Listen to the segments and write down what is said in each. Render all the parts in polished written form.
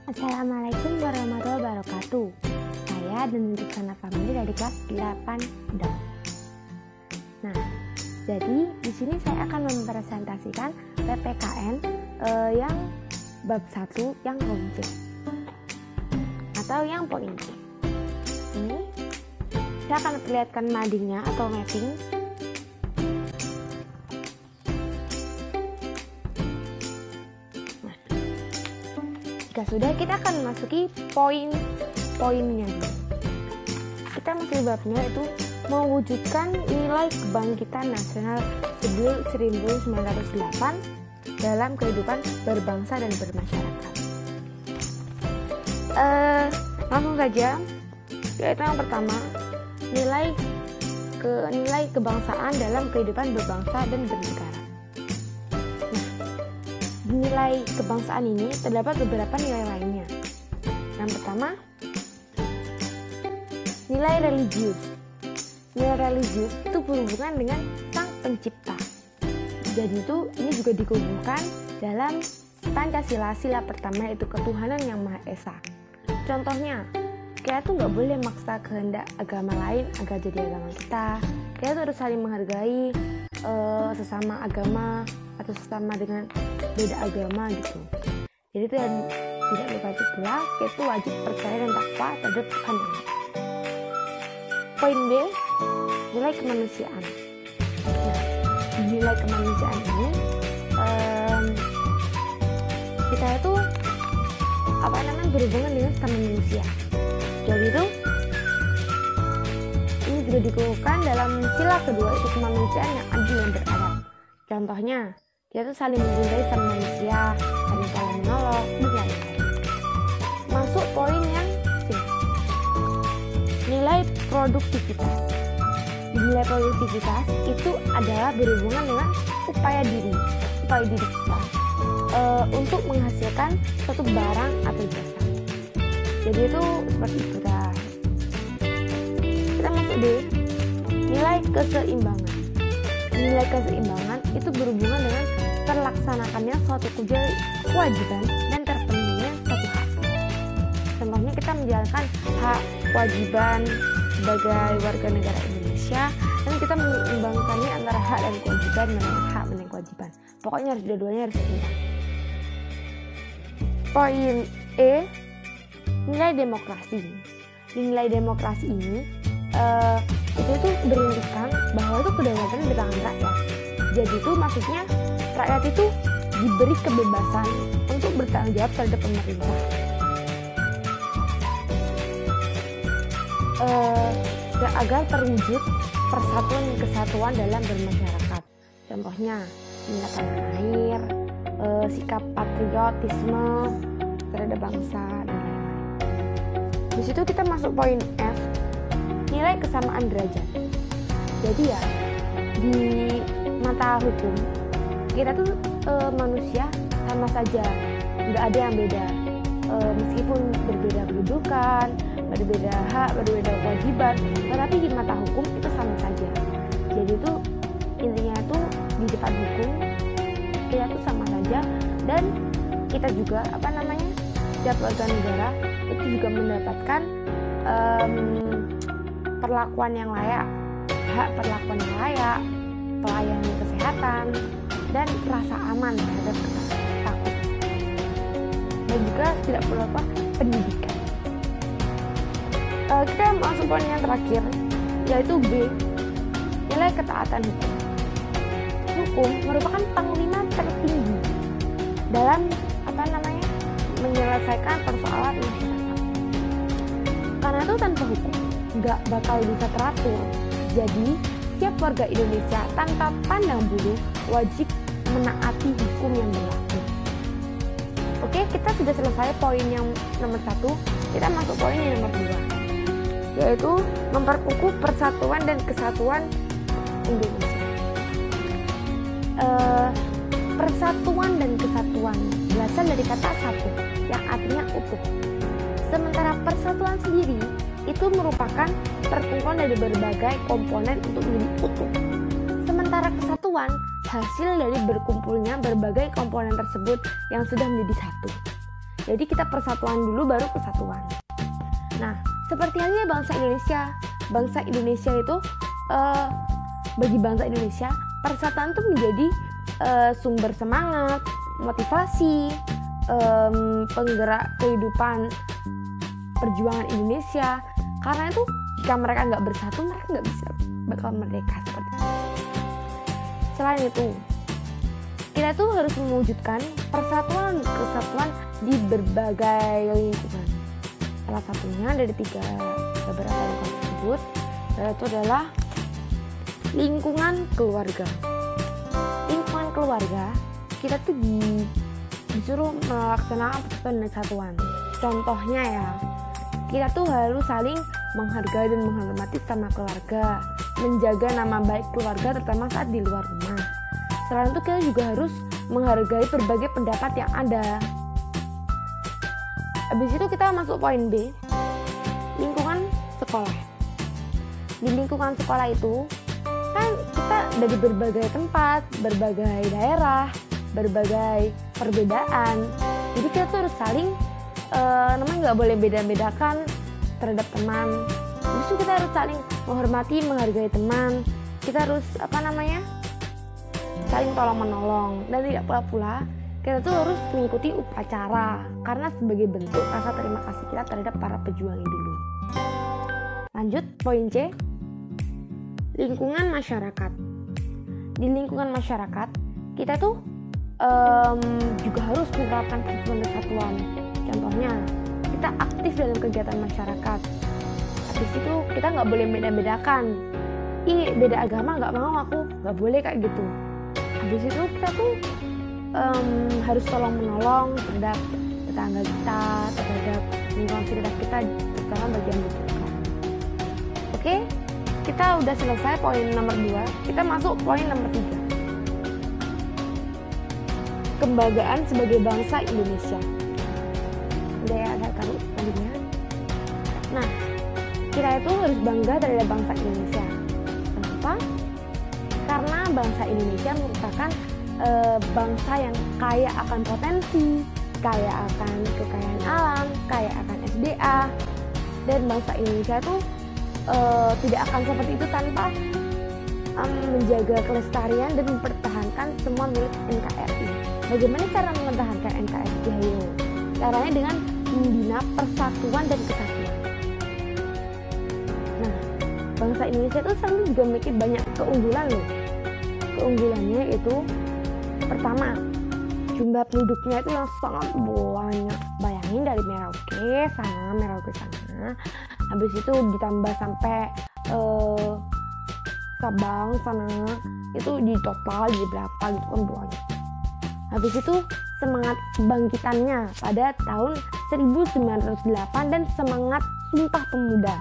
Assalamualaikum warahmatullahi wabarakatuh. Saya Denunjuk Sana Family dari kelas 8 DOM. Nah, jadi di sini saya akan mempresentasikan PPKN yang bab 1 yang poin C atau yang poin C. Ini saya akan perlihatkan madingnya atau mapping. Jika sudah, kita akan memasuki poin-poinnya. Kita masih babnya itu mewujudkan nilai kebangkitan nasional 1908 dalam kehidupan berbangsa dan bermasyarakat. Langsung saja, yaitu yang pertama, nilai kebangsaan dalam kehidupan berbangsa dan bernegara. Nilai kebangsaan ini terdapat beberapa nilai lainnya. Yang pertama, nilai religius. Nilai religius itu berhubungan dengan Sang Pencipta. Jadi ini juga dikumpulkan dalam Pancasila sila pertama, yaitu ketuhanan yang Maha Esa. Contohnya, kita tuh nggak boleh maksa kehendak agama lain agar jadi agama kita. Kita tuh harus saling menghargai sesama agama atau sesama dengan beda agama gitu. Jadi itu yang tidak berarti pula kita wajib percaya dan takwa terhadap Tuhan yang Maha. Poin B, nilai kemanusiaan. Nah, nilai kemanusiaan ini kita itu berhubungan dengan sesama manusia. Jadi itu ini juga dikukuhkan dalam sila kedua, itu kemanusiaan yang adil dan beradab. Contohnya, kita tuh saling mencintai sama manusia, saling menolong, dan lain-lain. Masuk poin yang C, nilai produktivitas. Nilai produktivitas itu adalah berhubungan dengan upaya diri kita untuk menghasilkan suatu barang atau jasa. Jadi itu seperti itu dah. Kita masuk D, nilai keseimbangan. Nilai keseimbangan itu berhubungan dengan terlaksanakannya suatu kewajiban dan terpenuhinya suatu hak. Contohnya kita menjalankan hak kewajiban sebagai warga negara Indonesia, dan kita menyeimbangkannya antara hak dan kewajiban dengan hak dan kewajiban. Pokoknya harus dua-duanya harus seimbang. Poin E, nilai demokrasi. Nilai demokrasi ini itu tuh berintikan bahwa itu kedaulatan di tangan rakyat. Jadi itu maksudnya rakyat itu diberi kebebasan untuk bertanggung jawab terhadap pemerintah. Agar terwujud persatuan dan kesatuan dalam bermasyarakat. Contohnya minat tanah air, sikap patriotisme terhadap bangsa dan lain-lain. Di situ kita masuk poin F, nilai kesamaan derajat. Jadi ya, di mata hukum kita tuh manusia sama saja, nggak ada yang beda. Meskipun berbeda kedudukan, berbeda hak, berbeda kewajiban, tetapi di mata hukum itu sama saja. Jadi itu intinya itu di depan hukum kita tuh sama saja, dan kita juga setiap warga negara itu juga mendapatkan perlakuan yang layak, hak perlakuan yang layak, pelayanan kesehatan, dan rasa aman terhadap takut, dan juga tidak perlu pendidikan. Kita masuk poin yang terakhir, yaitu B, nilai ketaatan hukum. Hukum merupakan panglima tertinggi dalam menyelesaikan persoalan masyarakat. Karena itu tanpa hukum nggak bakal bisa teratur. Jadi setiap warga Indonesia tanpa pandang bulu wajib menaati hukum yang berlaku. Oke, kita sudah selesai poin yang nomor 1. Kita masuk poin yang nomor 2, yaitu memperkukuh persatuan dan kesatuan Indonesia. Persatuan dan kesatuan berasal dari kata satu yang artinya utuh. Sementara persatuan sendiri itu merupakan perkumpulan dari berbagai komponen untuk menjadi utuh. Sementara kesatuan hasil dari berkumpulnya berbagai komponen tersebut yang sudah menjadi satu. Jadi kita persatuan dulu baru kesatuan. Nah, seperti halnya bangsa Indonesia. Bangsa Indonesia itu bagi bangsa Indonesia persatuan itu menjadi sumber semangat, motivasi, penggerak kehidupan perjuangan Indonesia. Karena itu jika mereka nggak bersatu, mereka nggak bisa bakal merdeka seperti itu. Selain itu, kita tuh harus mewujudkan persatuan kesatuan di berbagai lingkungan. Salah satunya dari beberapa lingkungan tersebut, yaitu adalah lingkungan keluarga. Lingkungan keluarga, kita tuh disuruh melaksanakan persatuan dan kesatuan. Contohnya ya, kita tuh harus saling menghargai dan menghormati sama keluarga, menjaga nama baik keluarga terutama saat di luar rumah. Selain itu kita juga harus menghargai berbagai pendapat yang ada. Habis itu kita masuk poin B, lingkungan sekolah. Di lingkungan sekolah itu kan kita dari berbagai tempat, berbagai daerah, berbagai perbedaan. Jadi kita tuh harus saling namanya nggak boleh beda-bedakan terhadap teman. Justru kita harus saling menghormati, menghargai teman. Kita harus saling tolong menolong. Dan tidak pula kita tuh harus mengikuti upacara karena sebagai bentuk rasa terima kasih kita terhadap para pejuang dulu. Lanjut poin C, lingkungan masyarakat. Di lingkungan masyarakat kita tuh juga harus menerapkan persatuan dan kesatuan. Contohnya, kita aktif dalam kegiatan masyarakat. Habis itu kita nggak boleh beda-bedakan. Beda agama nggak mau aku, nggak boleh kayak gitu. Habis itu kita tuh harus tolong menolong terhadap tetangga kita, terhadap lingkungan sekitar kita, terutama bagi yang membutuhkan. Oke, kita udah selesai poin nomor 2. Kita masuk poin nomor 3. Kebanggaan sebagai bangsa Indonesia. Udah ya, ada taruh tadinya. Nah, kita itu harus bangga terhadap bangsa Indonesia. Kenapa? Karena bangsa Indonesia merupakan bangsa yang kaya akan potensi, kaya akan kekayaan alam, kaya akan SDA, dan bangsa Indonesia itu tidak akan seperti itu tanpa menjaga kelestarian dan mempertahankan semua milik NKRI. Bagaimana cara mempertahankan NKRI? Ayo, caranya dengan membina persatuan dan kesatuan. Nah, bangsa Indonesia itu selalu juga memiliki banyak keunggulan loh. Keunggulannya itu pertama, jumlah penduduknya itu yang sangat banyak. Bayangin dari Merauke sana, habis itu ditambah sampai Sabang sana, itu di total jadi berapa gitu kan banyak. Habis itu semangat kebangkitannya pada tahun 1908 dan semangat Sumpah Pemuda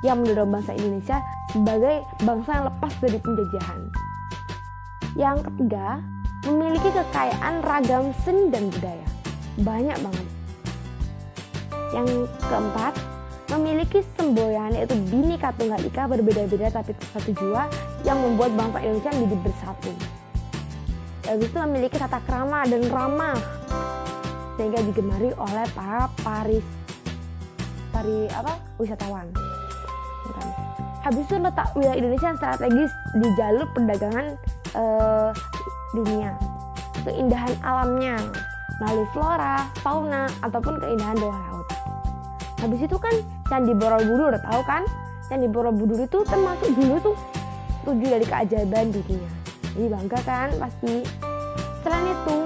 yang mendorong bangsa Indonesia sebagai bangsa yang lepas dari penjajahan. Yang ketiga, memiliki kekayaan ragam seni dan budaya. Banyak banget. Yang keempat, memiliki semboyan yaitu Bhinneka Tunggal Ika, berbeda-beda tapi satu jua yang membuat bangsa Indonesia menjadi bersatu. Habis itu memiliki tata krama dan ramah sehingga digemari oleh para wisatawan. Habis itu letak wilayah Indonesia yang strategis di jalur perdagangan dunia. Keindahan alamnya melalui flora, fauna ataupun keindahan bawah laut. Habis itu kan Candi Borobudur, tahu kan? Candi Borobudur itu termasuk dulu tuh 7 dari keajaiban dunia. Jadi bangga kan pasti. Selain itu,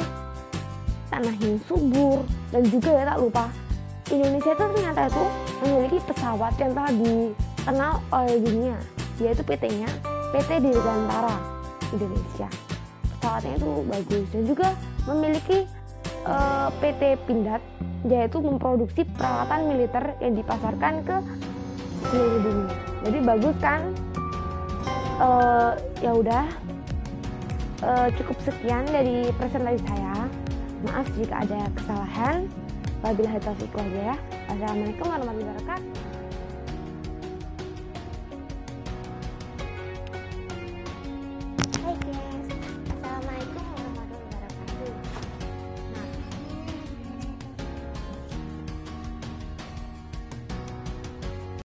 tanah yang subur dan juga ya tak lupa Indonesia itu ternyata itu memiliki pesawat yang telah dikenal oleh dunia, yaitu PT-nya PT Dirgantara Indonesia. Pesawatnya itu bagus dan juga memiliki PT Pindad, yaitu memproduksi peralatan militer yang dipasarkan ke seluruh dunia. Jadi bagus kan? Ya udah, cukup sekian dari presentasi saya. Maaf jika ada kesalahan. Wabillahi taufiq wal hidayah. Wassalamualaikum warahmatullahi wabarakatuh.